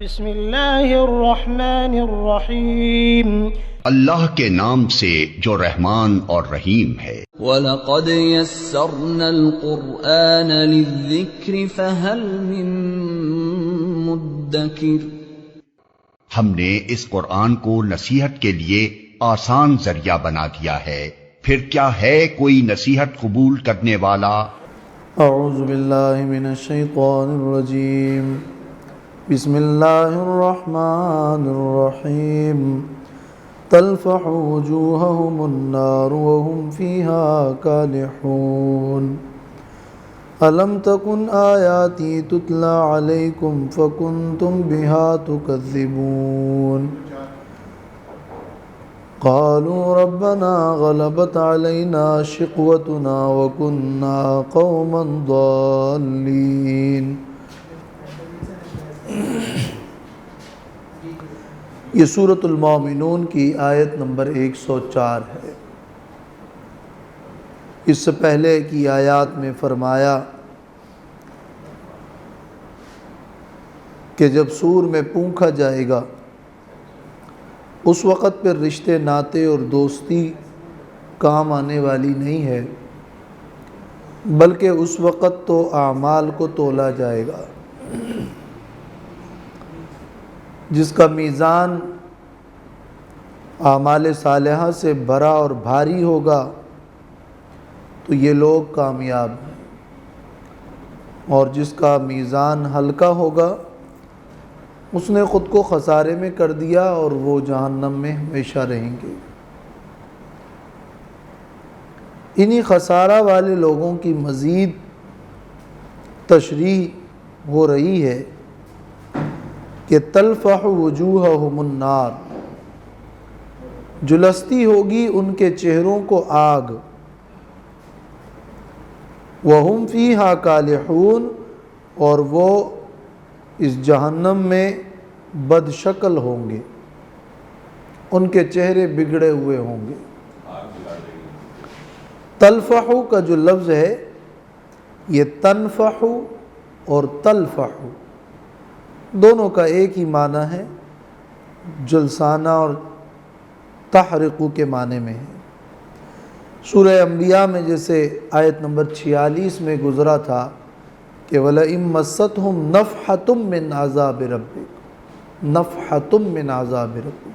بسم اللہ الرحمن الرحیم، اللہ کے نام سے جو رحمان اور رحیم ہے۔ وَلَقَدْ يَسَّرْنَا الْقُرْآنَ لِلذِّكْرِ فَهَلْ مِن مُّدَّكِرٍ۔ ہم نے اس قرآن کو نصیحت کے لیے آسان ذریعہ بنا دیا ہے، پھر کیا ہے کوئی نصیحت قبول کرنے والا؟ اعوذ باللہ من الشیطان الرجیم، بسم اللہ الرحمن الرحیم، تلفح وجوہہم النار وہم فیہا کالحون، الم تکن آیاتی تتلی علیکم فکنتم بہا تکذبون، قالوا ربنا غلبت علینا شقوتنا وکنا قوما ضالین۔ یہ سورۃ المومنون کی آیت نمبر 104 ہے۔ اس سے پہلے کی آیات میں فرمایا کہ جب سور میں پونکھا جائے گا اس وقت پھر رشتے ناتے اور دوستی کام آنے والی نہیں ہے، بلکہ اس وقت تو اعمال کو تولا جائے گا۔ جس کا میزان اعمال صالحہ سے بھرا اور بھاری ہوگا تو یہ لوگ کامیاب ہیں، اور جس کا میزان ہلکا ہوگا اس نے خود کو خسارے میں کر دیا اور وہ جہنم میں ہمیشہ رہیں گے۔ انہی خسارہ والے لوگوں کی مزید تشریح ہو رہی ہے کہ تلفح وجوہہم النار، جلستی ہوگی ان کے چہروں کو آگ، وہم فیہا کالحون، اور وہ اس جہنم میں بد شکل ہوں گے، ان کے چہرے بگڑے ہوئے ہوں گے۔ تلفح کا جو لفظ ہے یہ تنفح اور تلفح دونوں کا ایک ہی معنی ہے، جلسانہ اور تحرق کے معنی میں ہے۔ سورہ انبیاء میں جیسے آیت نمبر 46 میں گزرا تھا کہ وَلَئِن مَسَّتْهُمْ نَفْحَةٌ مِّنْ عَذَابِ رَبِّكَ، نَفْحَةٌ مِّنْ عَذَابِ رَبِّكَ۔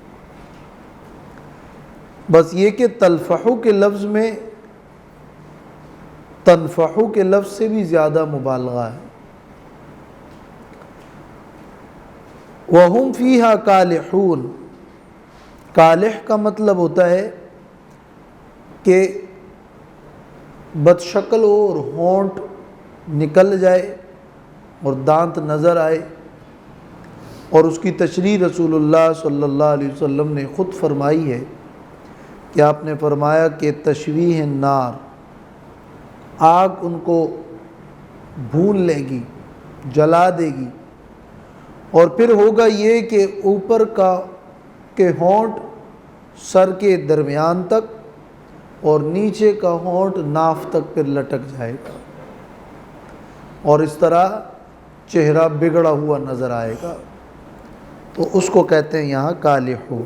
بس یہ کہ تلفحو کے لفظ میں تنفحو کے لفظ سے بھی زیادہ مبالغہ ہے۔ وَهُمْ فِيهَا كَالِحُونَ، کالح کا مطلب ہوتا ہے کہ بد شکل ہو اور ہونٹ نکل جائے اور دانت نظر آئے، اور اس کی تشریح رسول اللہ صلی اللہ علیہ وسلم نے خود فرمائی ہے کہ آپ نے فرمایا کہ تشویح النار، آگ ان کو بھون لے گی، جلا دے گی، اور پھر ہوگا یہ کہ اوپر کا کہ ہونٹ سر کے درمیان تک اور نیچے کا ہونٹ ناف تک پھر لٹک جائے گا، اور اس طرح چہرہ بگڑا ہوا نظر آئے گا، تو اس کو کہتے ہیں یہاں کالحو۔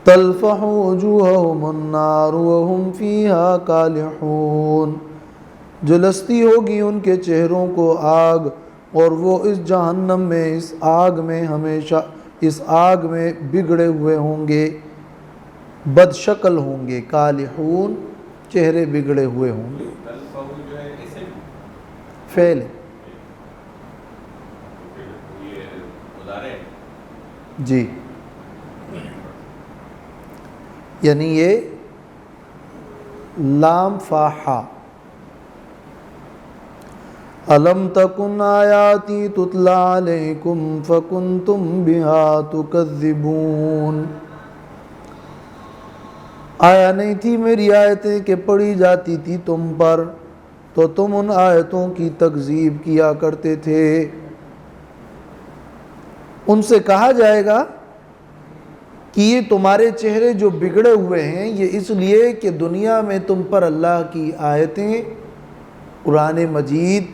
تلفح وجوہہم النار وہم فیہا کالحون، جلستی ہوگی ان کے چہروں کو آگ، اور وہ اس جہنم میں، اس آگ میں ہمیشہ، اس آگ میں بگڑے ہوئے ہوں گے، بد شکل ہوں گے۔ کالحون چہرے بگڑے ہوئے ہوں گے، فعل جی، یعنی یہ لام فاحا، الم تکن آیاتی تتلی علیکم فکنتم بہا تکذبون، آیا نہیں تھی میری آیتیں کہ پڑھی جاتی تھی تم پر تو تم ان آیتوں کی تکذیب کیا کرتے تھے۔ ان سے کہا جائے گا کہ یہ تمہارے چہرے جو بگڑے ہوئے ہیں یہ اس لیے کہ دنیا میں تم پر اللہ کی آیتیں، قرآن مجید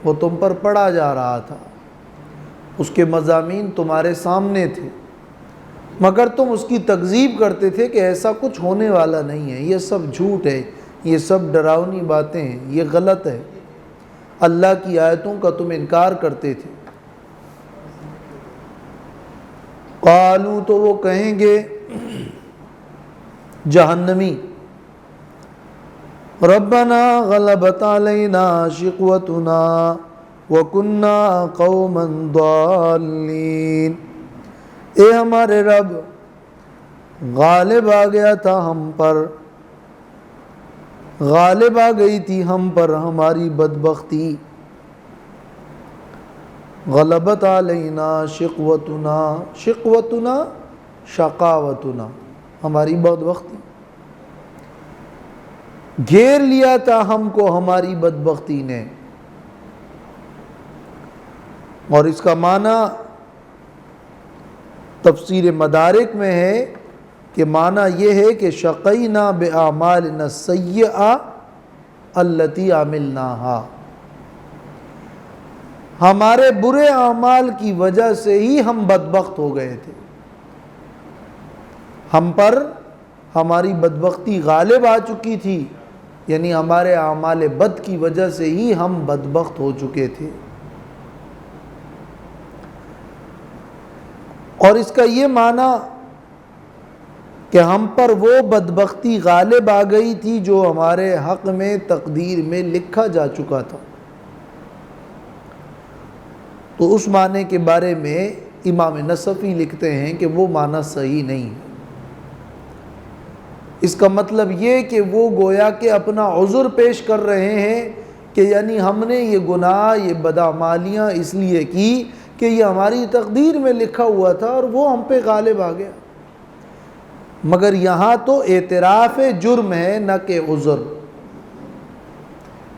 وہ تم پر پڑھا جا رہا تھا، اس کے مضامین تمہارے سامنے تھے، مگر تم اس کی تکذیب کرتے تھے کہ ایسا کچھ ہونے والا نہیں ہے، یہ سب جھوٹ ہے، یہ سب ڈراؤنی باتیں ہیں، یہ غلط ہے، اللہ کی آیتوں کا تم انکار کرتے تھے۔ قالوا تو وہ کہیں گے جہنمی، ربنا غلبت علینا شقوتنا وکننا قوما ضالین، اے ہمارے رب غالب آ گیا تھا ہم پر، غالب آ گئی تھی ہم پر ہماری بدبختی، غلبت علینا شقوتنا، شقوتنا شقاوتنا، ہماری بدبختی، گھیر لیا تھا ہم کو ہماری بدبختی نے۔ اور اس کا معنی تفسیر مدارک میں ہے کہ معنی یہ ہے کہ شقینا باعمالنا السیئہ التی عملناہا، ہمارے برے اعمال کی وجہ سے ہی ہم بدبخت ہو گئے تھے، ہم پر ہماری بدبختی غالب آ چکی تھی، یعنی ہمارے اعمال بد کی وجہ سے ہی ہم بدبخت ہو چکے تھے۔ اور اس کا یہ معنی کہ ہم پر وہ بدبختی غالب آ گئی تھی جو ہمارے حق میں تقدیر میں لکھا جا چکا تھا، تو اس معنی کے بارے میں امام نصفی لکھتے ہیں کہ وہ معنی صحیح نہیں ہے۔ اس کا مطلب یہ کہ وہ گویا کہ اپنا عذر پیش کر رہے ہیں کہ یعنی ہم نے یہ گناہ، یہ بدعمالیاں اس لیے کی کہ یہ ہماری تقدیر میں لکھا ہوا تھا اور وہ ہم پہ غالب آ گیا، مگر یہاں تو اعتراف جرم ہے نہ کہ عذر۔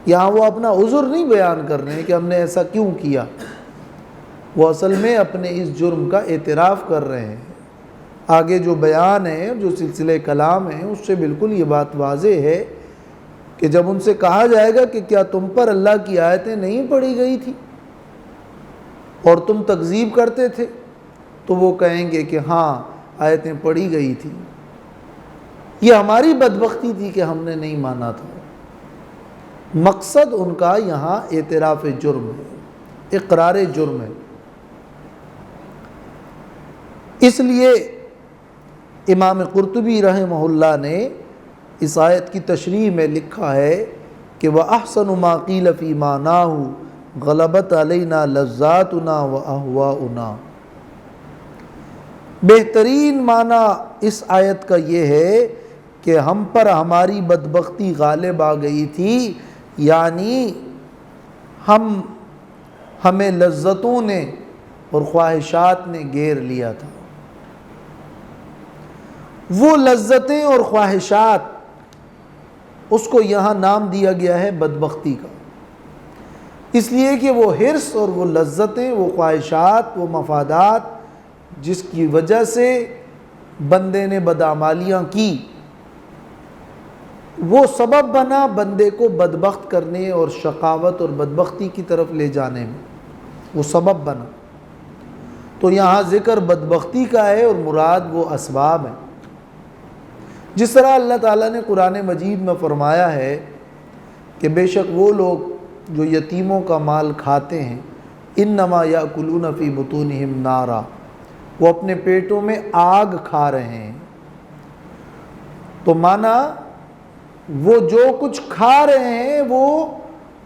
یہاں وہ اپنا عذر نہیں بیان کر رہے ہیں کہ ہم نے ایسا کیوں کیا، وہ اصل میں اپنے اس جرم کا اعتراف کر رہے ہیں۔ آگے جو بیان ہے، جو سلسلہ کلام ہے، اس سے بالکل یہ بات واضح ہے کہ جب ان سے کہا جائے گا کہ کیا تم پر اللہ کی آیتیں نہیں پڑھی گئی تھی اور تم تکذیب کرتے تھے، تو وہ کہیں گے کہ ہاں آیتیں پڑھی گئی تھی، یہ ہماری بدبختی تھی کہ ہم نے نہیں مانا تھا۔ مقصد ان کا یہاں اعتراف جرم ہے، اقرار جرم ہے۔ اس لیے امام قرطبی رحمہ اللہ نے اس آیت کی تشریح میں لکھا ہے کہ وَأَحْسَنُ مَا قِيلَ فِي مَعْنَاهُ غَلَبَتْ عَلَيْنَا لَذَّاتُنَا وَأَهْوَاؤُنَا، بہترین معنی اس آیت کا یہ ہے کہ ہم پر ہماری بدبختی غالب آ گئی تھی، یعنی ہمیں لذتوں نے اور خواہشات نے گھیر لیا تھا۔ وہ لذتیں اور خواہشات، اس کو یہاں نام دیا گیا ہے بدبختی کا، اس لیے کہ وہ حرص اور وہ لذتیں، وہ خواہشات، وہ مفادات جس کی وجہ سے بندے نے بدعمالیاں کی، وہ سبب بنا بندے کو بدبخت کرنے اور شقاوت اور بدبختی کی طرف لے جانے میں، وہ سبب بنا۔ تو یہاں ذکر بدبختی کا ہے اور مراد وہ اسباب ہیں۔ جس طرح اللہ تعالیٰ نے قرآن مجید میں فرمایا ہے کہ بے شک وہ لوگ جو یتیموں کا مال کھاتے ہیں، انما یاکلون فی بطونہم نارا، وہ اپنے پیٹوں میں آگ کھا رہے ہیں۔ تو مانا وہ جو کچھ کھا رہے ہیں وہ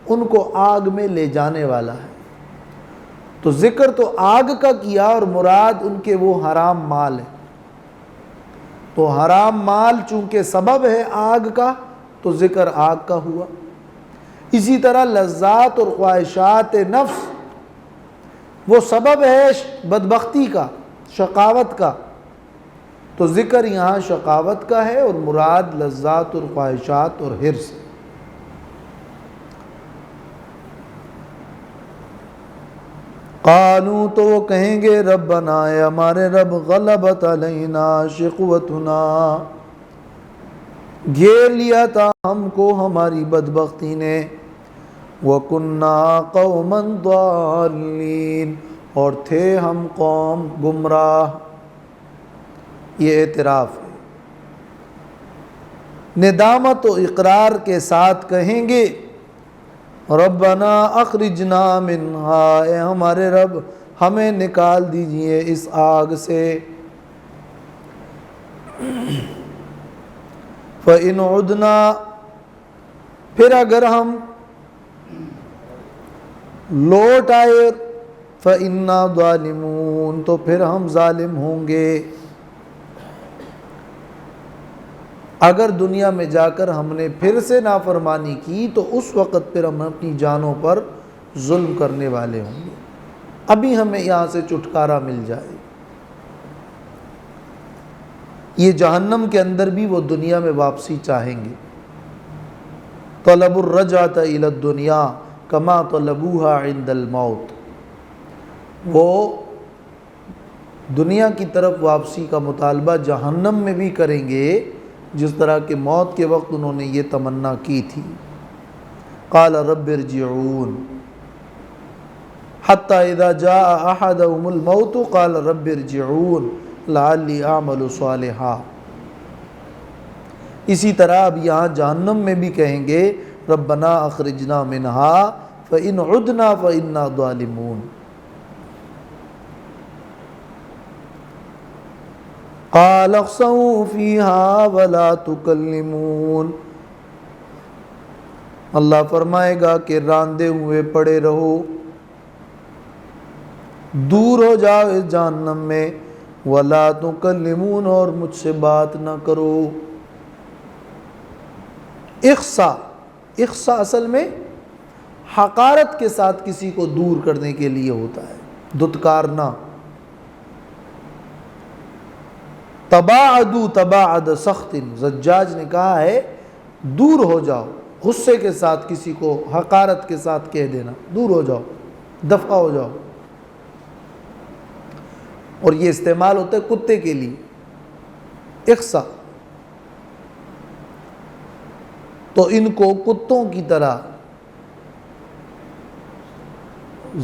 ان کو آگ میں لے جانے والا ہے۔ تو ذکر تو آگ کا کیا اور مراد ان کے وہ حرام مال ہے، تو حرام مال چونکہ سبب ہے آگ کا تو ذکر آگ کا ہوا۔ اسی طرح لذات اور خواہشات نفس وہ سبب ہے بدبختی کا، شقاوت کا، تو ذکر یہاں شقاوت کا ہے اور مراد لذات اور خواہشات اور حرص۔ قالوا تو وہ کہیں گے ربنا، اے ہمارے رب، غلبت علینا شقوتنا، گھیر لیا تھا ہم کو ہماری بدبختی نے، وَكُنَّا قَوْمًا ضَالِّينَ، اور تھے ہم قوم گمراہ۔ یہ اعتراف ہے، ندامت و اقرار کے ساتھ کہیں گے ربنا اخرجنا منہا، اے ہمارے رب ہمیں نکال دیجئے اس آگ سے۔ فَإِنْ عُدْنَا، پھر اگر ہم لوٹ آئے فَإِنَّا ظَالِمُونَ، تو پھر ہم ظالم ہوں گے۔ اگر دنیا میں جا کر ہم نے پھر سے نافرمانی کی تو اس وقت پھر ہم اپنی جانوں پر ظلم کرنے والے ہوں گے۔ ابھی ہمیں یہاں سے چھٹکارا مل جائے۔ یہ جہنم کے اندر بھی وہ دنیا میں واپسی چاہیں گے۔ طلب الرجعۃ الی الدنیا کما طلبوها عند الموت، وہ دنیا کی طرف واپسی کا مطالبہ جہنم میں بھی کریں گے جس طرح کہ موت کے وقت انہوں نے یہ تمنا کی تھی۔ قال رب ارجعون حتی اذا جاء احدهم الموت قال رب ارجعون لعلی اعمل صالحا۔ اسی طرح اب یہاں جہنم میں بھی کہیں گے ربنا اخرجنا منہا فإن عدنا فإنا ظالمون۔ قال اخسئوا فیہا ولا تکلمون، اللہ فرمائے گا کہ راندے ہوئے پڑے رہو، دور ہو جاؤ اس جہنم میں، ولا تکلمون، اور مجھ سے بات نہ کرو۔ اخسا اصل میں حقارت کے ساتھ کسی کو دور کرنے کے لیے ہوتا ہے، دھتکارنا۔ تباعدوا تباعد سخط، زجاج نے کہا ہے دور ہو جاؤ، غصے کے ساتھ کسی کو حقارت کے ساتھ کہہ دینا، دور ہو جاؤ، دفع ہو جاؤ۔ اور یہ استعمال ہوتا ہے کتے کے لیے، اخسا۔ تو ان کو کتوں کی طرح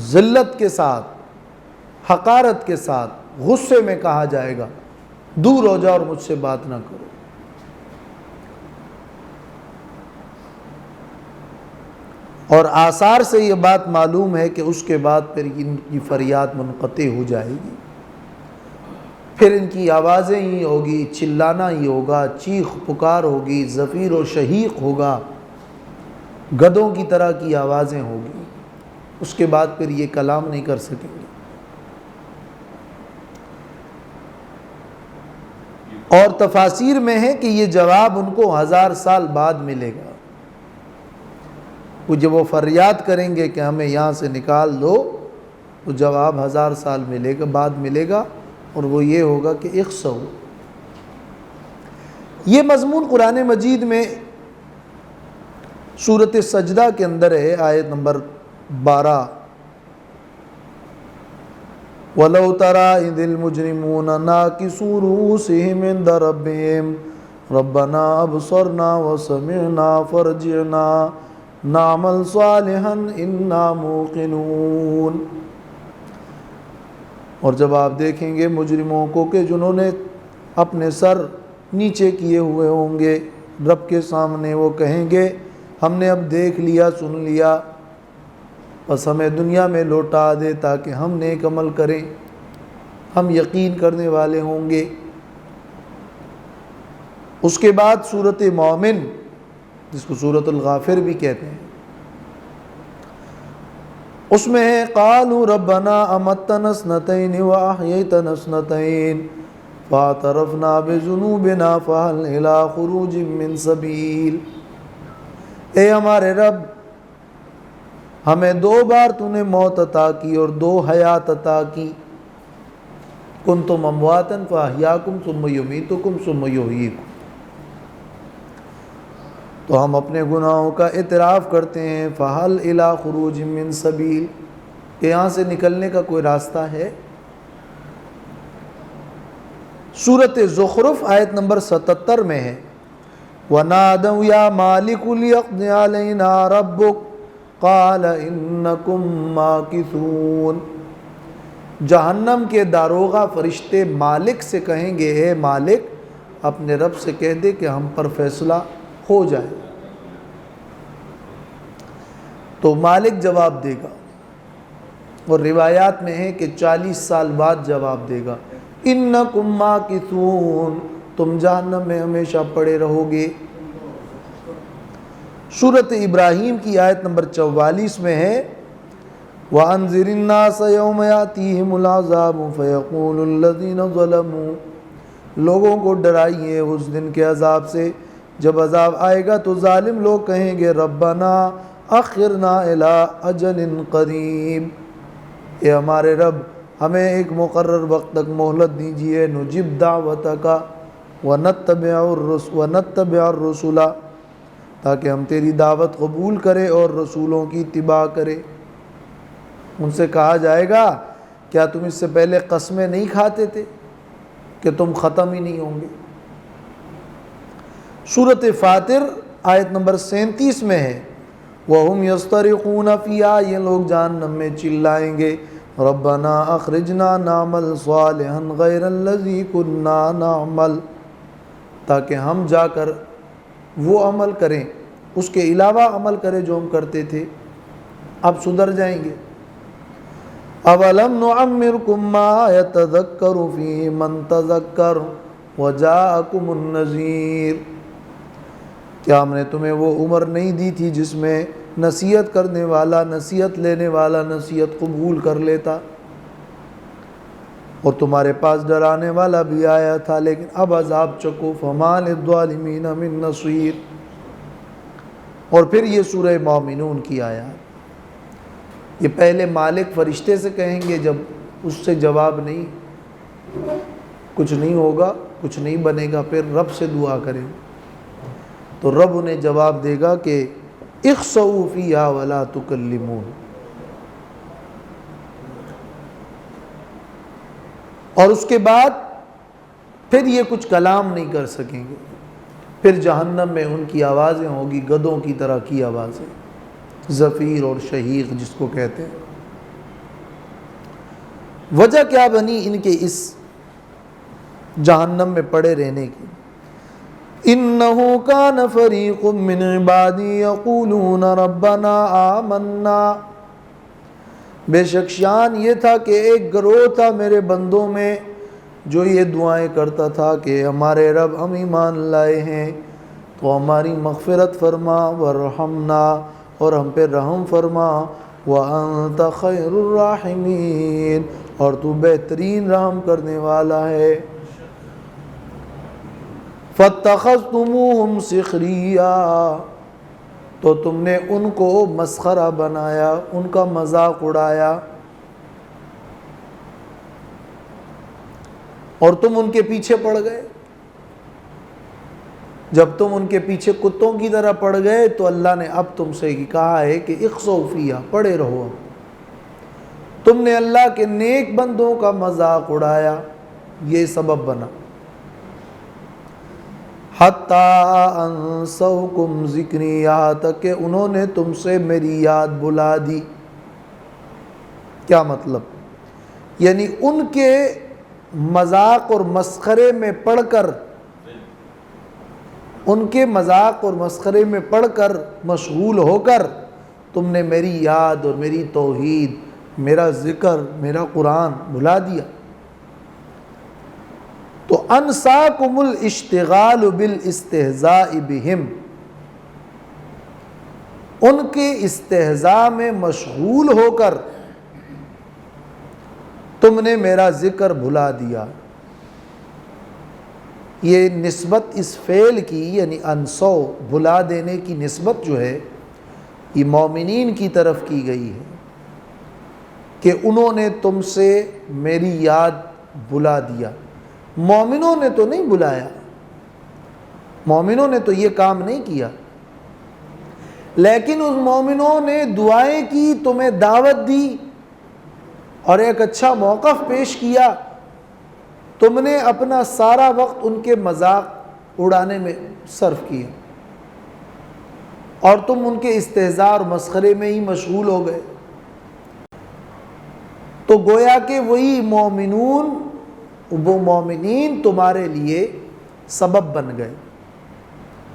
ذلت کے ساتھ، حقارت کے ساتھ، غصے میں کہا جائے گا دور ہو جاؤ اور مجھ سے بات نہ کرو۔ اور آثار سے یہ بات معلوم ہے کہ اس کے بعد پھر ان کی فریاد منقطع ہو جائے گی، پھر ان کی آوازیں ہی ہوگی، چلانا ہی ہوگا، چیخ پکار ہوگی، زفیر و شہیق ہوگا، گدھوں کی طرح کی آوازیں ہوگی۔ اس کے بعد پھر یہ کلام نہیں کر سکیں گے۔ اور تفاسیر میں ہے کہ یہ جواب ان کو 1000 سال بعد ملے گا۔ وہ جب وہ فریاد کریں گے کہ ہمیں یہاں سے نکال دو، وہ جواب 1000 سال ملے گا، بعد ملے گا، اور وہ یہ ہوگا کہ اخسؤ۔ یہ مضمون قرآن مجید میں سورۃ سجدہ کے اندر ہے، آیت نمبر 12۔ وَلَوْ تَرَىٰ إِذِ الْمُجْرِمُونَ نَاكِسُو رُءُوسِهِمْ عِندَ رَبِّهِمْ رَبَّنَا أَبْصَرْنَا وَسَمِعْنَا فَارْجِعْنَا نَعْمَلْ صَالِحًا إِنَّا مُوقِنُونَ۔ اور جب آپ دیکھیں گے مجرموں کو کہ جنہوں نے اپنے سر نیچے کیے ہوئے ہوں گے رب کے سامنے، وہ کہیں گے ہم نے اب دیکھ لیا، سن لیا، بس ہمیں دنیا میں لوٹا دے تاکہ ہم نیک عمل کریں، ہم یقین کرنے والے ہوں گے۔ اس کے بعد سورۃ مومن، جس کو سورۃ الغافر بھی کہتے ہیں، اس میں ہے قالوا ربنا امتنا اثنتین واحییتنا اثنتین فاعترفنا بذنوبنا فهل الى خروج من سبیل۔ اے ہمارے رب، ہمیں 2 بار تو نے موت عطا کی اور 2 حیات عطا کی، کنتم امواتا فاحیاکم ثم یمیتکم ثم یحییکم۔ تو ہم اپنے گناہوں کا اعتراف کرتے ہیں، فہل الی خروج من سبیل، کہ یہاں سے نکلنے کا کوئی راستہ ہے؟ سورۃ زخرف آیت نمبر 77 میں ہے وَنَادَوْا يَا مَالِكُ لِيَقْضِ عَلَيْنَا رَبُّكَ قال انکم ماکثون، جہنم کے داروغہ فرشتے مالک سے کہیں گے اے مالک اپنے رب سے کہہ دے کہ ہم پر فیصلہ ہو جائے، تو مالک جواب دے گا، اور روایات میں ہے کہ 40 سال بعد جواب دے گا، انکم ماکثون، تم جہنم میں ہمیشہ پڑے رہو گے۔ سورۃ ابراہیم کی آیت نمبر 44 میں ہے وَأَنذِرِ النَّاسَ يَوْمَ يَأْتِيهِمُ الْعَذَابُ فَيَقُولُ الَّذِينَ ظَلَمُوا، لوگوں کو ڈرائیے اس دن کے عذاب سے، جب عذاب آئے گا تو ظالم لوگ کہیں گے ربنا اخرنا الی اجل قریب، اے ہمارے رب ہمیں ایک مقرر وقت تک مہلت دیجیے، نجب دعوتک ونتبع الرسل، تاکہ ہم تیری دعوت قبول کریں اور رسولوں کی اتباع کریں۔ ان سے کہا جائے گا کیا تم اس سے پہلے قسمیں نہیں کھاتے تھے کہ تم ختم ہی نہیں ہوں گے؟ سورۃ فاطر آیت نمبر 37 میں ہے وَهُمْ يَصْطَرِخُونَ فِيهَا، یہ لوگ جہنم میں چلائیں گے ربنا اخرجنا نعمل صالحا غیر الذی كنا نعمل، تاکہ ہم جا کر وہ عمل کریں، اس کے علاوہ عمل کریں جو ہم کرتے تھے، اب سدھر جائیں گے۔ اولم نعمرکم ما یتذکر فیہ من تذکر وجاءکم النذیر، کیا ہم نے تمہیں وہ عمر نہیں دی تھی جس میں نصیحت کرنے والا، نصیحت لینے والا نصیحت قبول کر لیتا، اور تمہارے پاس ڈرانے والا بھی آیا تھا، لیکن اب عذاب چکو فما للظالمین من نصیر۔ اور پھر یہ سورہ مومنون کی آیات، یہ پہلے مالک فرشتے سے کہیں گے جب اس سے جواب نہیں، کچھ نہیں ہوگا، کچھ نہیں بنے گا، پھر رب سے دعا کریں تو رب انہیں جواب دے گا کہ اخسؤوا فیہا ولا تکلمون، اور اس کے بعد پھر یہ کچھ کلام نہیں کر سکیں گے، پھر جہنم میں ان کی آوازیں ہوگی گدوں کی طرح کی آوازیں، زفیر اور شہیق جس کو کہتے ہیں۔ وجہ کیا بنی ان کے اس جہنم میں پڑے رہنے کی؟ انہ کان فریق من عبادی یقولون ربنا آمنا، بے شک شان یہ تھا کہ ایک گروہ تھا میرے بندوں میں جو یہ دعائیں کرتا تھا کہ ہمارے رب ہم ایمان لائے ہیں تو ہماری مغفرت فرما، ورحمنا، اور ہم پہ رحم فرما، وانت خیر الراحمین، اور تو بہترین رحم کرنے والا ہے۔ فاتخذتموہم سخریا، تو تم نے ان کو مسخرہ بنایا، ان کا مذاق اڑایا، اور تم ان کے پیچھے پڑ گئے۔ جب تم ان کے پیچھے کتوں کی طرح پڑ گئے تو اللہ نے اب تم سے کہا ہے کہ اخسؤوا فیہا، پڑے رہو۔ اب تم نے اللہ کے نیک بندوں کا مذاق اڑایا، یہ سبب بنا۔ حَتَّى أَنسَوْكُمْ ذِكْرِي، یہاں تک کہ انہوں نے تم سے میری یاد بلا دی۔ کیا مطلب؟ یعنی ان کے مذاق اور مسخرے میں پڑھ کر، ان کے مذاق اور مسخرے میں پڑھ کر، مشغول ہو کر تم نے میری یاد اور میری توحید، میرا ذکر، میرا قرآن بھلا دیا۔ تو انساکم الاشتغال بالاستہزاء بہم، ان کے استہزاء میں مشغول ہو کر تم نے میرا ذکر بھلا دیا۔ یہ نسبت اس فعل کی، یعنی انسو، بھلا دینے کی نسبت جو ہے یہ مومنین کی طرف کی گئی ہے کہ انہوں نے تم سے میری یاد بھلا دیا۔ مومنوں نے تو نہیں بلایا، مومنوں نے تو یہ کام نہیں کیا، لیکن اس مومنوں نے دعائیں کی، تمہیں دعوت دی اور ایک اچھا موقف پیش کیا، تم نے اپنا سارا وقت ان کے مذاق اڑانے میں صرف کیا۔ اور تم ان کے استہزاء اور مسخرے میں ہی مشغول ہو گئے۔ تو گویا کہ وہی مومنون، وہ مومنین تمہارے لیے سبب بن گئے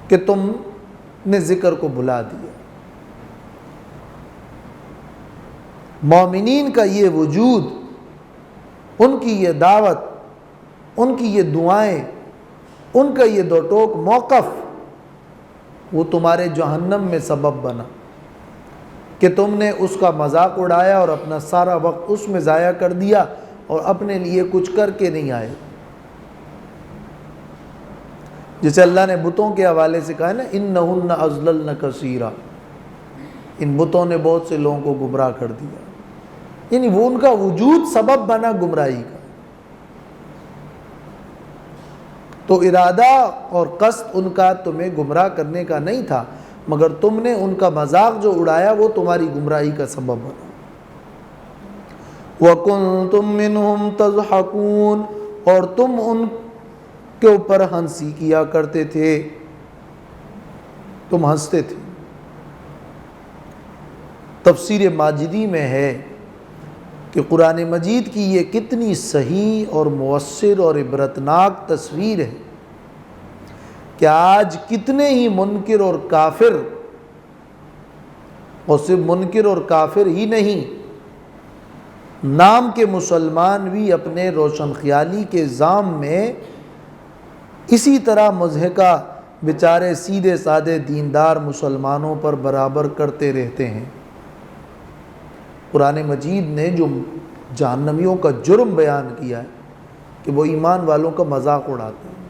کہ تم نے ذکر کو بھلا دیا۔ مومنین کا یہ وجود، ان کی یہ دعوت، ان کی یہ دعائیں، ان کا یہ دو ٹوک موقف، وہ تمہارے جہنم میں سبب بنا کہ تم نے اس کا مذاق اڑایا اور اپنا سارا وقت اس میں ضائع کر دیا اور اپنے لیے کچھ کر کے نہیں آئے۔ جسے اللہ نے بتوں کے حوالے سے کہا ہے نا، انہن اضللن کثیرا، ان بتوں نے بہت سے لوگوں کو گمراہ کر دیا، یعنی وہ ان کا وجود سبب بنا گمراہی کا۔ تو ارادہ اور قصد ان کا تمہیں گمراہ کرنے کا نہیں تھا، مگر تم نے ان کا مذاق جو اڑایا وہ تمہاری گمراہی کا سبب بنا۔ وَكُنْتُم مِّنْهُمْ تَضْحَكُونَ، اور تم ان کے اوپر ہنسی کیا کرتے تھے، تم ہنستے تھے۔ تفسیر ماجدی میں ہے کہ قرآن مجید کی یہ کتنی صحیح اور مؤثر اور عبرتناک تصویر ہے کہ آج کتنے ہی منکر اور کافر، اور صرف منکر اور کافر ہی نہیں، نام کے مسلمان بھی اپنے روشن خیالی کے زام میں اسی طرح مضحکہ بیچارے سیدھے سادے دیندار مسلمانوں پر برابر کرتے رہتے ہیں۔ قرآن مجید نے جو جہنمیوں کا جرم بیان کیا ہے کہ وہ ایمان والوں کا مذاق اڑاتے ہیں،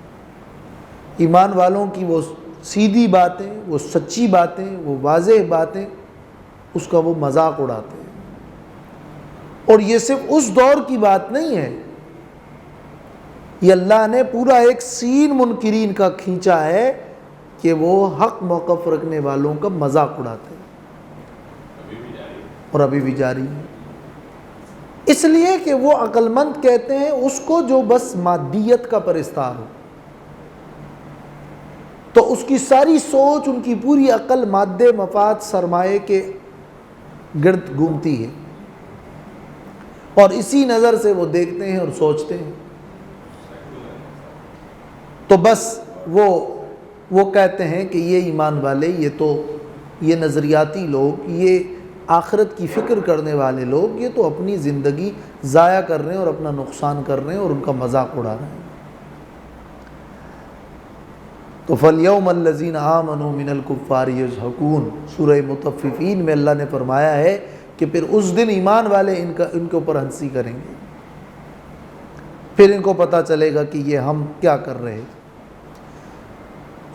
ایمان والوں کی وہ سیدھی باتیں، وہ سچی باتیں، وہ واضح باتیں، اس کا وہ مذاق اڑاتے ہیں۔ اور یہ صرف اس دور کی بات نہیں ہے، یہ اللہ نے پورا ایک سین منکرین کا کھینچا ہے کہ وہ حق موقف رکھنے والوں کا مذاق اڑاتے ہیں، اور ابھی بھی جاری ہے۔ اس لیے کہ وہ عقل مند کہتے ہیں اس کو جو بس مادیت کا پرستار ہو، تو اس کی ساری سوچ، ان کی پوری عقل مادے، مفاد، سرمایے کے گرد گھومتی ہے، اور اسی نظر سے وہ دیکھتے ہیں اور سوچتے ہیں۔ تو بس وہ کہتے ہیں کہ یہ ایمان والے، یہ نظریاتی لوگ، یہ آخرت کی فکر کرنے والے لوگ، یہ تو اپنی زندگی ضائع کر رہے ہیں اور اپنا نقصان کر رہے ہیں اور ان کا مذاق اڑا رہے ہیں۔ تو فَالْيَوْمَ الَّذِينَ آمَنُوا مِنَ الْكُفَّارِ يَضْحَكُونَ، سورہ مطففین میں اللہ نے فرمایا ہے کہ پھر اس دن ایمان والے ان کے اوپر ہنسی کریں گے، پھر ان کو پتہ چلے گا کہ یہ ہم کیا کر رہے ہیں۔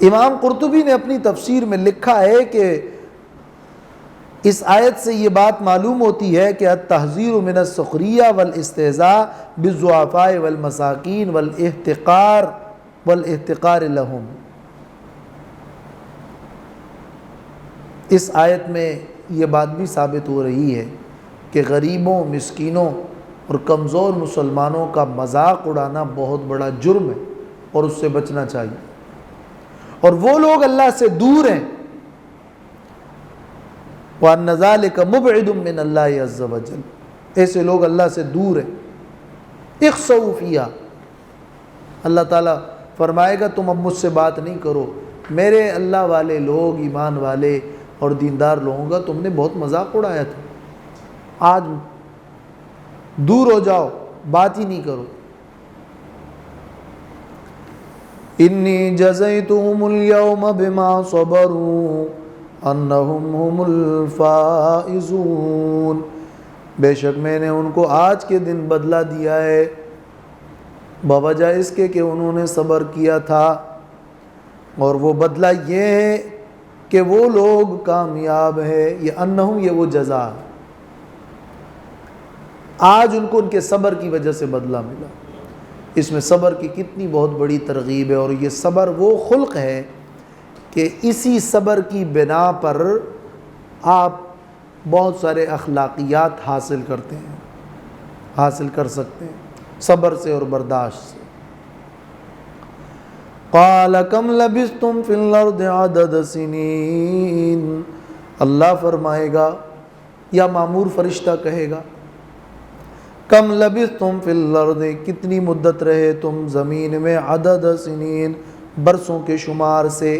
امام قرطبی نے اپنی تفسیر میں لکھا ہے کہ اس آیت سے یہ بات معلوم ہوتی ہے کہ التحذیر من السخریہ والاستہزاء بالضعفاء والمساکین والاحتقار لهم، اس آیت میں یہ بات بھی ثابت ہو رہی ہے کہ غریبوں، مسکینوں اور کمزور مسلمانوں کا مذاق اڑانا بہت بڑا جرم ہے اور اس سے بچنا چاہیے۔ اور وہ لوگ اللہ سے دور ہیں، وَأَنَّ ذَلِكَ مُبْعِدٌ مِّنَ اللَّهِ عَزَّ وَجَلَّ، ایسے لوگ اللہ سے دور ہیں۔ اخسؤوا فِيهَا، اللہ تعالیٰ فرمائے گا تم اب مجھ سے بات نہیں کرو، میرے اللہ والے لوگ، ایمان والے اور دیندار لوگوں کا تم نے بہت مذاق اڑایا تھا، آج دور ہو جاؤ، بات ہی نہیں کرو۔ انی جزیتہم اليوم بما صبروا انہم ہم الفائزون، بے شک میں نے ان کو آج کے دن بدلہ دیا ہے بوجہ اس کے کہ انہوں نے صبر کیا تھا، اور وہ بدلہ یہ ہے کہ وہ لوگ کامیاب ہے۔ یہ انہم، یہ وہ جزا، آج ان کو ان کے صبر کی وجہ سے بدلہ ملا۔ اس میں صبر کی کتنی بہت بڑی ترغیب ہے، اور یہ صبر وہ خلق ہے کہ اسی صبر کی بنا پر آپ بہت سارے اخلاقیات حاصل کرتے ہیں، حاصل کر سکتے ہیں، صبر سے اور برداشت سے۔ قال کم لبثتم فی الارض عدد سنین، اللہ فرمائے گا یا مامور فرشتہ کہے گا کم لبثتم فی الارض، کتنی مدت رہے تم زمین میں، عدد سنین، برسوں کے شمار سے،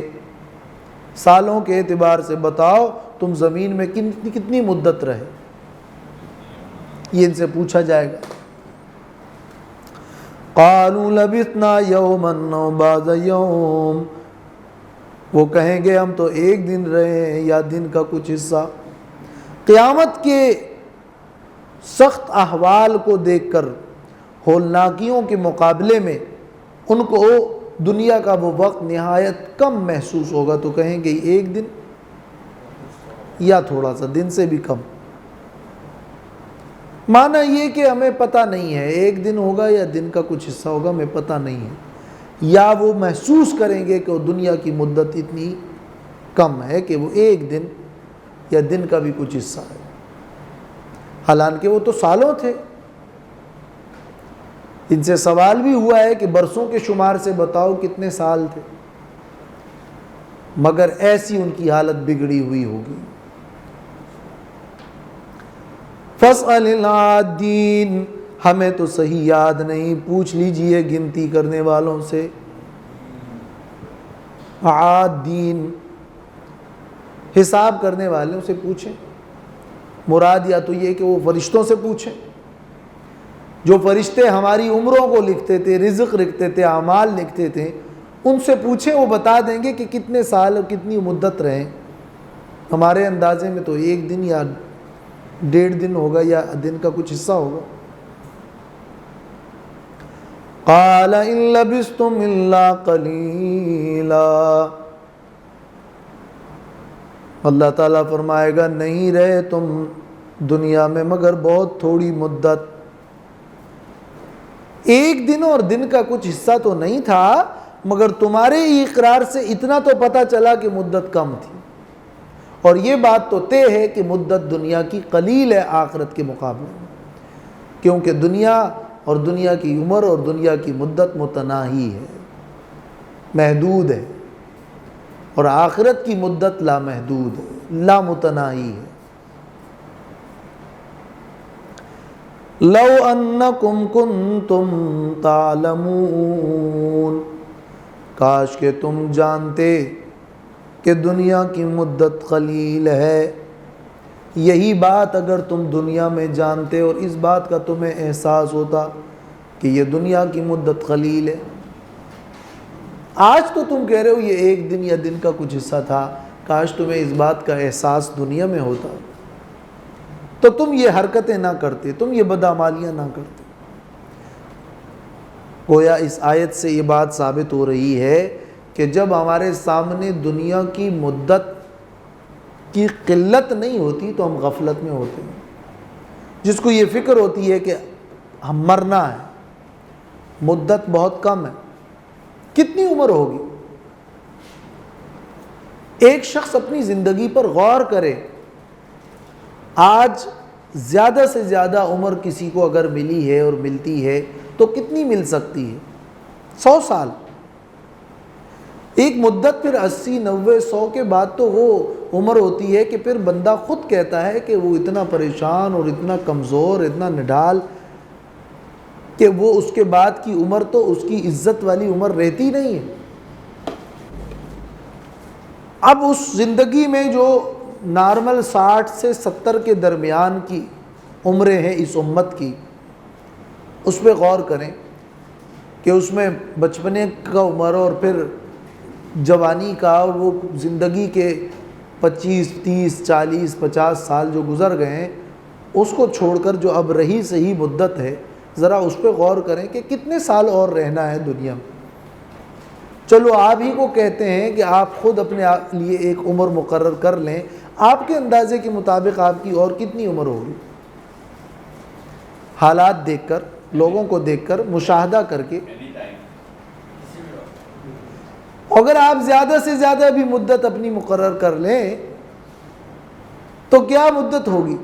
سالوں کے اعتبار سے بتاؤ تم زمین میں کتنی مدت رہے، یہ ان سے پوچھا جائے گا۔ قالوا لبثنا یوما او بعض یوم، وہ کہیں گے ہم تو ایک دن رہے ہیں یا دن کا کچھ حصہ۔ قیامت کے سخت احوال کو دیکھ کر ہولناکیوں کے مقابلے میں ان کو دنیا کا وہ وقت نہایت کم محسوس ہوگا، تو کہیں گے ایک دن یا تھوڑا سا دن سے بھی کم۔ معنی یہ کہ ہمیں پتہ نہیں ہے ایک دن ہوگا یا دن کا کچھ حصہ ہوگا، ہمیں پتہ نہیں ہے، یا وہ محسوس کریں گے کہ وہ دنیا کی مدت اتنی کم ہے کہ وہ ایک دن یا دن کا بھی کچھ حصہ ہے، حالانکہ وہ تو سالوں تھے۔ ان سے سوال بھی ہوا ہے کہ برسوں کے شمار سے بتاؤ کتنے سال تھے، مگر ایسی ان کی حالت بگڑی ہوئی ہوگی۔ فَاسْأَلِ الْعَادِّينَ، ہمیں تو صحیح یاد نہیں، پوچھ لیجئے گنتی کرنے والوں سے۔ عادین، حساب کرنے والوں سے پوچھیں، مراد یا تو یہ کہ وہ فرشتوں سے پوچھیں، جو فرشتے ہماری عمروں کو لکھتے تھے، رزق لکھتے تھے، اعمال لکھتے تھے، ان سے پوچھیں، وہ بتا دیں گے کہ کتنے سال اور کتنی مدت رہیں۔ ہمارے اندازے میں تو ایک دن یا 1.5 دن ہوگا یا دن کا کچھ حصہ ہوگا۔ قال ان لبثتم الا قلیلا، اللہ تعالیٰ فرمائے گا نہیں رہے تم دنیا میں مگر بہت تھوڑی مدت، ایک دن اور دن کا کچھ حصہ تو نہیں تھا، مگر تمہارے اقرار سے اتنا تو پتہ چلا کہ مدت کم تھی، اور یہ بات تو طے ہے کہ مدت دنیا کی قلیل ہے آخرت کے مقابلے میں، کیونکہ دنیا اور دنیا کی عمر اور دنیا کی مدت متناہی ہے، محدود ہے، اور آخرت کی مدت لامحدود ہے، لامتناہی ہے۔ لو انکم کنتم تعلمون، کاش کہ تم جانتے کہ دنیا کی مدت قلیل ہے، یہی بات اگر تم دنیا میں جانتے اور اس بات کا تمہیں احساس ہوتا کہ یہ دنیا کی مدت قلیل ہے۔ آج تو تم کہہ رہے ہو یہ ایک دن یا دن کا کچھ حصہ تھا، کاش تمہیں اس بات کا احساس دنیا میں ہوتا تو تم یہ حرکتیں نہ کرتے، تم یہ بدعمالیاں نہ کرتے۔ گویا اس آیت سے یہ بات ثابت ہو رہی ہے کہ جب ہمارے سامنے دنیا کی مدت کی قلت نہیں ہوتی تو ہم غفلت میں ہوتے ہیں۔ جس کو یہ فکر ہوتی ہے کہ ہم مرنا ہے، مدت بہت کم ہے، کتنی عمر ہوگی؟ ایک شخص اپنی زندگی پر غور کرے، آج زیادہ سے زیادہ عمر کسی کو اگر ملی ہے اور ملتی ہے تو کتنی مل سکتی ہے؟ 100 سال۔ ایک مدت پھر 80 90 100 کے بعد تو وہ عمر ہوتی ہے کہ پھر بندہ خود کہتا ہے کہ وہ اتنا پریشان اور اتنا کمزور، اتنا نڈال کہ وہ اس کے بعد کی عمر تو اس کی عزت والی عمر رہتی نہیں ہے۔ اب اس زندگی میں جو نارمل 60 سے 70 کے درمیان کی عمریں ہیں اس امت کی، اس پہ غور کریں کہ اس میں بچپنے کا عمر اور پھر جوانی کا، اور وہ زندگی کے 25 30 40 50 سال جو گزر گئے ہیں، اس کو چھوڑ کر جو اب رہی صحیح مدت ہے، ذرا اس پہ غور کریں کہ کتنے سال اور رہنا ہے دنیا میں۔ چلو آپ ہی کو کہتے ہیں کہ آپ خود اپنے لیے ایک عمر مقرر کر لیں، آپ کے اندازے کے مطابق آپ کی اور کتنی عمر ہوگی؟ حالات دیکھ کر، لوگوں کو دیکھ کر، مشاہدہ کر کے، اگر آپ زیادہ سے زیادہ بھی مدت اپنی مقرر کر لیں تو کیا مدت ہوگی؟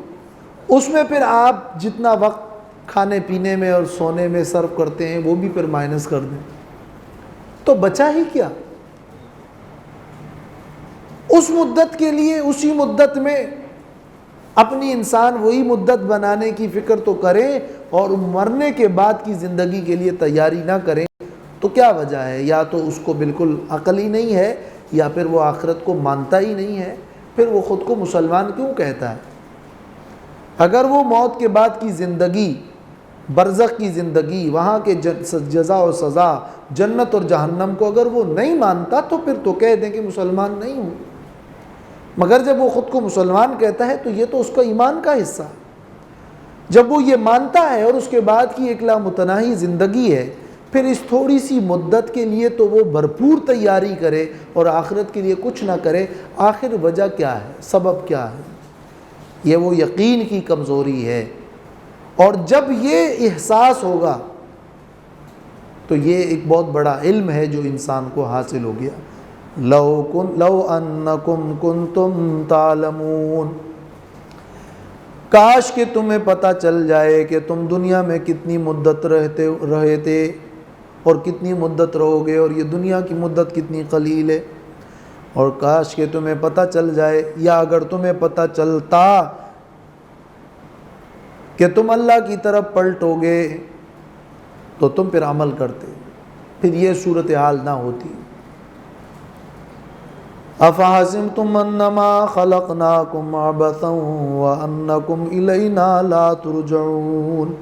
اس میں پھر آپ جتنا وقت کھانے پینے میں اور سونے میں صرف کرتے ہیں وہ بھی پھر مائنس کر دیں۔ تو بچا ہی کیا؟ اس مدت کے لیے اسی مدت میں اپنی انسان وہی مدت بنانے کی فکر تو کرے اور مرنے کے بعد کی زندگی کے لیے تیاری نہ کریں تو کیا وجہ ہے؟ یا تو اس کو بالکل عقل ہی نہیں ہے، یا پھر وہ آخرت کو مانتا ہی نہیں ہے، پھر وہ خود کو مسلمان کیوں کہتا ہے؟ اگر وہ موت کے بعد کی زندگی، برزخ کی زندگی، وہاں کے جزا و سزا، جنت اور جہنم کو اگر وہ نہیں مانتا تو پھر تو کہہ دیں کہ مسلمان نہیں ہوں۔ مگر جب وہ خود کو مسلمان کہتا ہے تو یہ تو اس کا ایمان کا حصہ ہے۔ جب وہ یہ مانتا ہے اور اس کے بعد کی ایک لامتناہی زندگی ہے، پھر اس تھوڑی سی مدت کے لیے تو وہ بھرپور تیاری کرے اور آخرت کے لیے کچھ نہ کرے، آخر وجہ کیا ہے؟ سبب کیا ہے؟ یہ وہ یقین کی کمزوری ہے۔ اور جب یہ احساس ہوگا تو یہ ایک بہت بڑا علم ہے جو انسان کو حاصل ہو گیا۔ لو انکم کنتم تعلمون، کاش کہ تمہیں پتہ چل جائے کہ تم دنیا میں کتنی مدت رہے تھے اور کتنی مدت رہو گے، اور یہ دنیا کی مدت کتنی قلیل ہے، اور کاش کہ تمہیں پتہ چل جائے، یا اگر تمہیں پتہ چلتا کہ تم اللہ کی طرف پلٹو گے تو تم پھر عمل کرتے، پھر یہ صورتحال نہ ہوتی۔ افحسبتم انما خلقناکم عبثا وانکم الینا لا ترجعون،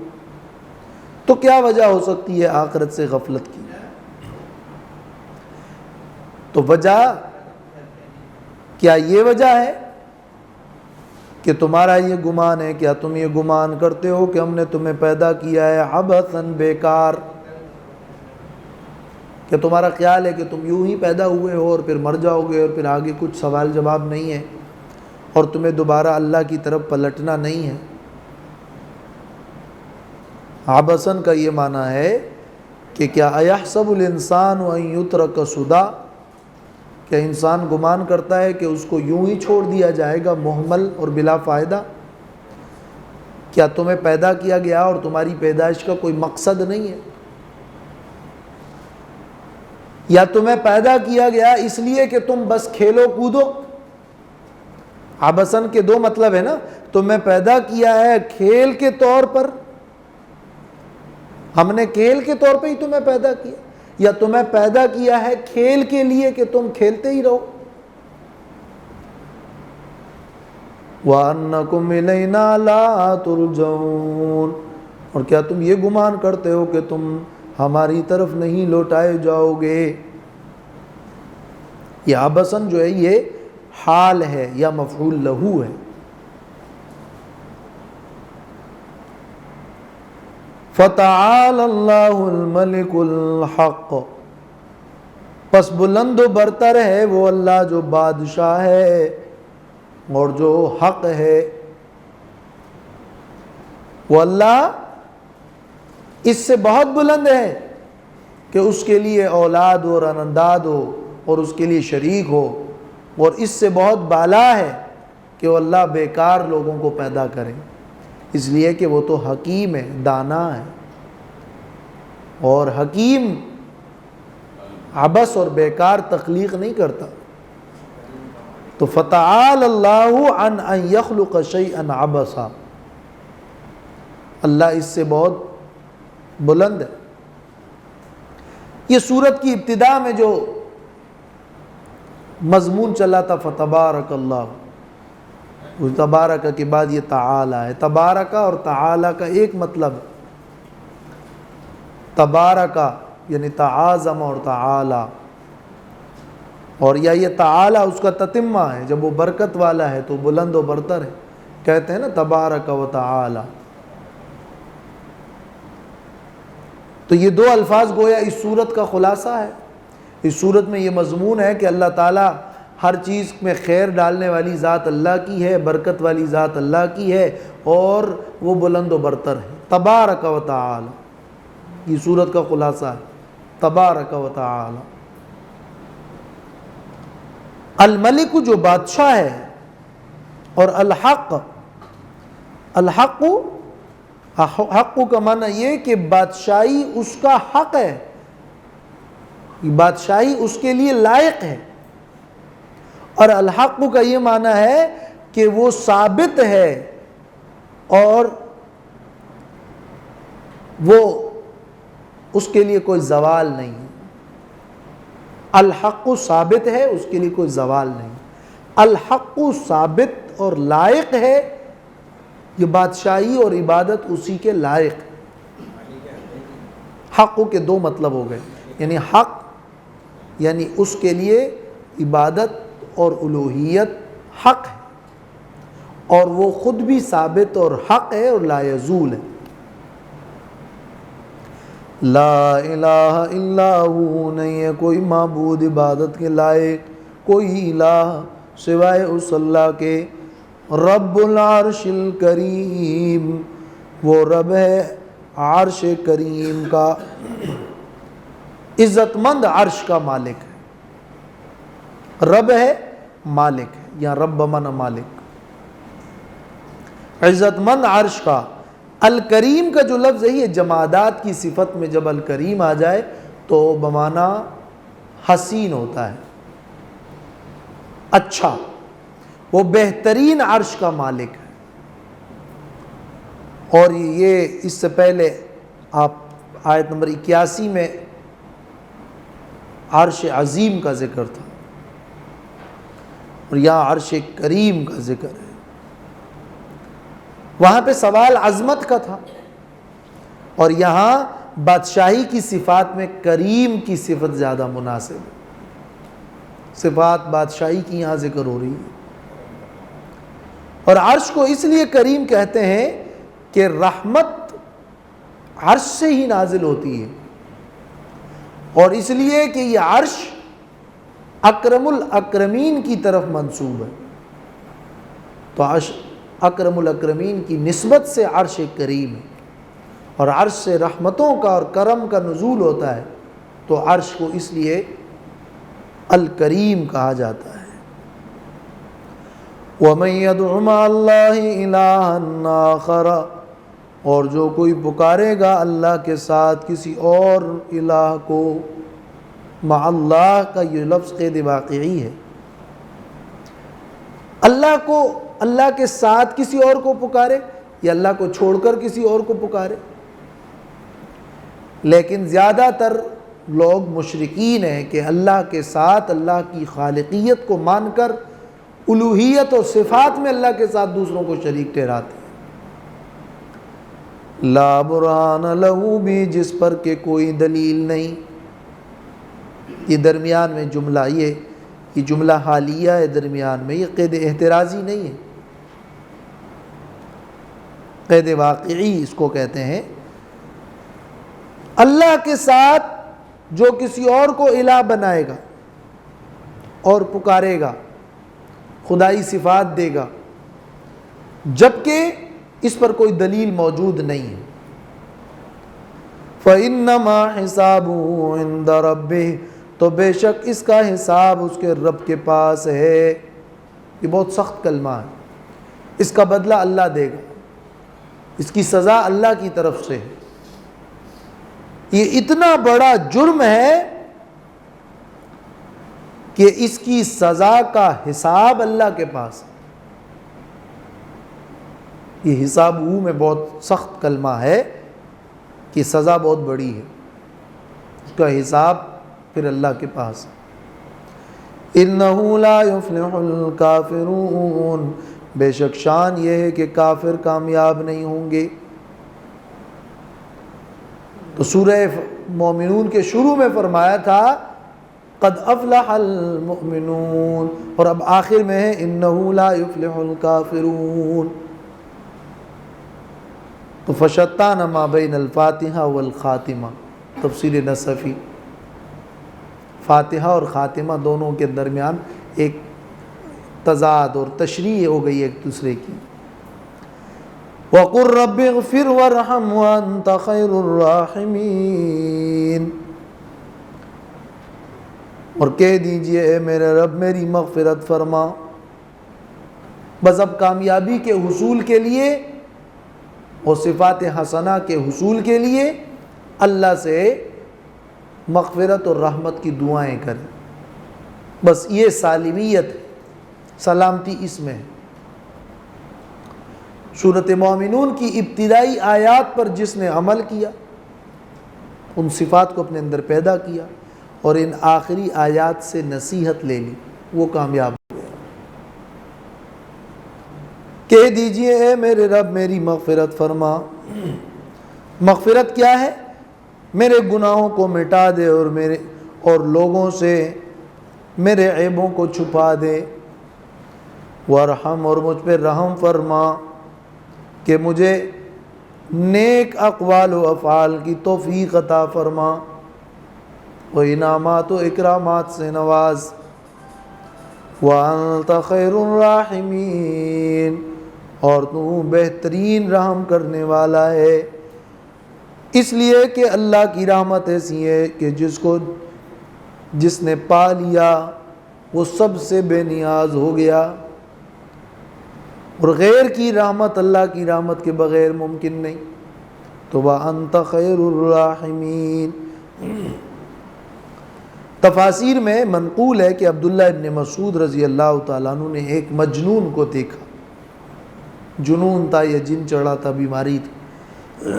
تو کیا وجہ ہو سکتی ہے آخرت سے غفلت کی؟ تو وجہ کیا یہ وجہ ہے کہ تمہارا یہ گمان ہے؟ کیا تم یہ گمان کرتے ہو کہ ہم نے تمہیں پیدا کیا ہے عبثاً، بیکار؟ کہ تمہارا خیال ہے کہ تم یوں ہی پیدا ہوئے ہو اور پھر مر جاؤ گے اور پھر آگے کچھ سوال جواب نہیں ہے اور تمہیں دوبارہ اللہ کی طرف پلٹنا نہیں ہے؟ عبثاً کا یہ معنی ہے کہ کیا ایحسب الانسان ان یترک سدی، کہ انسان گمان کرتا ہے کہ اس کو یوں ہی چھوڑ دیا جائے گا مہمل اور بلا فائدہ؟ کیا تمہیں پیدا کیا گیا اور تمہاری پیدائش کا کوئی مقصد نہیں ہے؟ یا تمہیں پیدا کیا گیا اس لیے کہ تم بس کھیلو کودو؟ عبثاً کے دو مطلب ہے نا، تمہیں پیدا کیا ہے کھیل کے طور پر، ہم نے کھیل کے طور پہ ہی تمہیں پیدا کیا، یا تمہیں پیدا کیا ہے کھیل کے لیے کہ تم کھیلتے ہی رہو؟ وَأَنَّكُمْ إِلَيْنَا لَا تُرْجَعُونَ، اور کیا تم یہ گمان کرتے ہو کہ تم ہماری طرف نہیں لوٹائے جاؤ گے؟ یہ عبثاً جو ہے یہ حال ہے یا مفعول لہو ہے۔ فَتَعَالَى اللَّهُ الْمَلِكُ الْحَقُّ، پس بلند و برتر ہے وہ اللہ جو بادشاہ ہے اور جو حق ہے۔ وہ اللہ اس سے بہت بلند ہے کہ اس کے لیے اولاد اور انداد ہو اور اس کے لیے شریک ہو، اور اس سے بہت بالا ہے کہ وہ اللہ بیکار لوگوں کو پیدا کرے، اس لیے کہ وہ تو حکیم ہے، دانا ہے، اور حکیم عبث اور بیکار تخلیق نہیں کرتا۔ تو فتعال اللہ عن ان یخلق شیئا عبثا، اللہ اس سے بہت بلند ہے۔ یہ سورت کی ابتدا میں جو مضمون چلا تھا فتبارک اللہ، تبارک کے بعد یہ تعالی ہے۔ تبارک اور تعالی کا ایک مطلب، تبارک یعنی تعاظم اور تعالی، اور یا یہ تعالی اس کا تتمہ ہے، جب وہ برکت والا ہے تو بلند و برتر ہے، کہتے ہیں نا تبارک و تعالی۔ تو یہ دو الفاظ گویا اس صورت کا خلاصہ ہے۔ اس صورت میں یہ مضمون ہے کہ اللہ تعالیٰ ہر چیز میں خیر ڈالنے والی ذات اللہ کی ہے، برکت والی ذات اللہ کی ہے، اور وہ بلند و برتر ہے۔ تبارک و تعالی، یہ صورت کا خلاصہ ہے، تبارک و تعالی۔ الملک جو بادشاہ ہے، اور الحق، الحق حق کا معنی یہ کہ بادشاہی اس کا حق ہے، بادشاہی اس کے لیے لائق ہے. اور الحق کا یہ معنی ہے کہ وہ ثابت ہے اور وہ اس کے لیے کوئی زوال نہیں. الحق ثابت ہے، اس کے لیے کوئی زوال نہیں. الحق ثابت اور لائق ہے، یہ بادشاہی اور عبادت اسی کے لائق. حق کے دو مطلب ہو گئے، یعنی حق یعنی اس کے لیے عبادت اور الوہیت حق ہے، اور وہ خود بھی ثابت اور حق ہے اور لا یزول ہے. لا الہ الا ہو، نہیں ہے کوئی معبود عبادت کے لائق، کوئی الہ سوائے اس اللہ کے. رب العرش الکریم، وہ رب ہے عرش کریم کا، عزت مند عرش کا مالک ہے. رب ہے، مالک ہے، یا رب من مالک، عزت مند عرش کا. الکریم کا جو لفظ ہے یہ جمادات کی صفت میں جب الکریم آ جائے تو بمعنی حسین ہوتا ہے، اچھا. وہ بہترین عرش کا مالک ہے. اور یہ اس سے پہلے آپ آیت نمبر 81 میں عرش عظیم کا ذکر تھا، اور یہاں عرش کریم کا ذکر ہے. وہاں پہ سوال عظمت کا تھا، اور یہاں بادشاہی کی صفات میں کریم کی صفت زیادہ مناسب ہے. صفات بادشاہی کی یہاں ذکر ہو رہی ہے. اور عرش کو اس لیے کریم کہتے ہیں کہ رحمت عرش سے ہی نازل ہوتی ہے، اور اس لیے کہ یہ عرش اکرم الاکرمین کی طرف منسوب ہے، تو اکرم الاکرمین کی نسبت سے عرش کریم ہے. اور عرش سے رحمتوں کا اور کرم کا نزول ہوتا ہے، تو عرش کو اس لیے الکریم کہا جاتا ہے. وَمَن يَدْعُ مَعَ اللَّهِ إِلَٰهًا آخَرَ، اور جو کوئی پکارے گا اللہ کے ساتھ کسی اور الہ کو. مع اللہ کا یہ لفظ قید واقعی ہے. اللہ کو، اللہ کے ساتھ کسی اور کو پکارے یا اللہ کو چھوڑ کر کسی اور کو پکارے. لیکن زیادہ تر لوگ مشرکین ہیں کہ اللہ کے ساتھ اللہ کی خالقیت کو مان کر الوہیت اور صفات میں اللہ کے ساتھ دوسروں کو شریک ٹھہراتے ہیں. لا برہان لہو بھی، جس پر کہ کوئی دلیل نہیں. یہ درمیان میں جملہ، یہ جملہ حالیہ ہے درمیان میں، یہ قید احترازی نہیں ہے، قید واقعی اس کو کہتے ہیں. اللہ کے ساتھ جو کسی اور کو الہ بنائے گا اور پکارے گا، خدائی صفات دے گا، جبکہ اس پر کوئی دلیل موجود نہیں ہے. فَإِنَّمَا حِسَابُهُ عِنْدَ رَبِّهِ، تو بے شک اس کا حساب اس کے رب کے پاس ہے. یہ بہت سخت کلمہ ہے، اس کا بدلہ اللہ دے گا، اس کی سزا اللہ کی طرف سے ہے. یہ اتنا بڑا جرم ہے کہ اس کی سزا کا حساب اللہ کے پاس ہے. یہ حساب میں بہت سخت کلمہ ہے کہ سزا بہت بڑی ہے، اس کا حساب پھر اللہ کے پاس. اِنَّهُ لَا يُفْلِحُ الْكَافِرُونَ، بے شک شان یہ ہے کہ کافر کامیاب نہیں ہوں گے. تو سورہ مومنون کے شروع میں فرمایا تھا قد افلح المؤمنون، اور اب آخر میں ہے اِنَّهُ لَا يُفْلِحُ الْكَافِرُونَ. تو فشتان ما بین الفاتحہ والخاتمہ، تفسیر نصفی. فاتحہ اور خاتمہ دونوں کے درمیان ایک تضاد اور تشریح ہو گئی ایک دوسرے کی. وَقُلْ رَبِّ اغْفِرْ وَارْحَمْ وَأَنْتَ خَيْرُ الرَّاحِمِينَ، اور کہہ دیجئے اے میرے رب میری مغفرت فرما. بس اب کامیابی کے حصول کے لیے اور صفات حسنہ کے حصول کے لیے اللہ سے مغفرت اور رحمت کی دعائیں کریں. بس یہ سالمیت ہے، سلامتی اس میں ہے. سورۃ مومنون کی ابتدائی آیات پر جس نے عمل کیا، ان صفات کو اپنے اندر پیدا کیا اور ان آخری آیات سے نصیحت لے لی، وہ کامیاب ہو گیا. کہہ دیجئے اے میرے رب میری مغفرت فرما. مغفرت کیا ہے؟ میرے گناہوں کو مٹا دے اور لوگوں سے میرے عیبوں کو چھپا دے. وارحم، اور مجھ پہ رحم فرما کہ مجھے نیک اقوال و افعال کی توفیق عطا فرما، و انعامات و اکرامات سے نواز. وانت خیر الراحمین، اور تو بہترین رحم کرنے والا ہے. اس لیے کہ اللہ کی رحمت ایسی ہے کہ جس نے پا لیا وہ سب سے بے نیاز ہو گیا، اور غیر کی رحمت اللہ کی رحمت کے بغیر ممکن نہیں. تو وانت خیر الراحمین. تفاسیر میں منقول ہے کہ عبداللہ ابن مسعود رضی اللہ تعالیٰ عنہ نے ایک مجنون کو دیکھا. جنون تھا یا جن چڑھا تھا، بیماری تھی.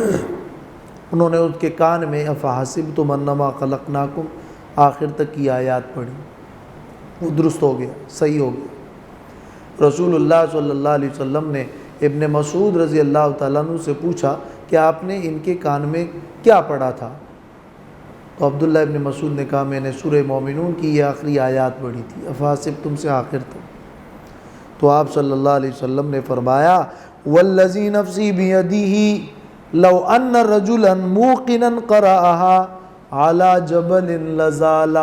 انہوں نے اس کے کان میں افحسبتم انما خلقناکم آخر تک کی آیات پڑھی. وہ درست ہو گیا، صحیح ہو گیا. رسول اللہ صلی اللہ علیہ وسلم نے ابن مسعود رضی اللہ تعالیٰ عنہ سے پوچھا کہ آپ نے ان کے کان میں کیا پڑھا تھا؟ تو عبداللہ ابن مسعود نے کہا میں نے سورہ مومنون کی یہ آخری آیات پڑھی تھی، افحسبتم سے آخر تک. تو آپ صلی اللہ علیہ وسلم نے فرمایا والذی نفسی بیدہ لو ان رجلا موقنا قرأها علی جبل لزال.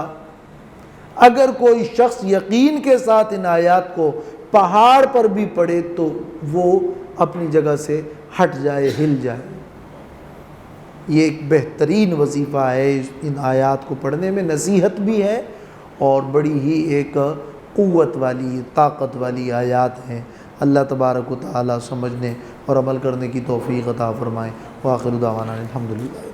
اگر کوئی شخص یقین کے ساتھ ان آیات کو پہاڑ پر بھی پڑھے تو وہ اپنی جگہ سے ہٹ جائے، ہل جائے. یہ ایک بہترین وظیفہ ہے. ان آیات کو پڑھنے میں نصیحت بھی ہے اور بڑی ہی ایک قوت والی، طاقت والی آیات ہیں. اللہ تبارک و تعالی سمجھنے اور عمل کرنے کی توفیق عطا فرمائے. وآخر دعوانا الحمدللہ.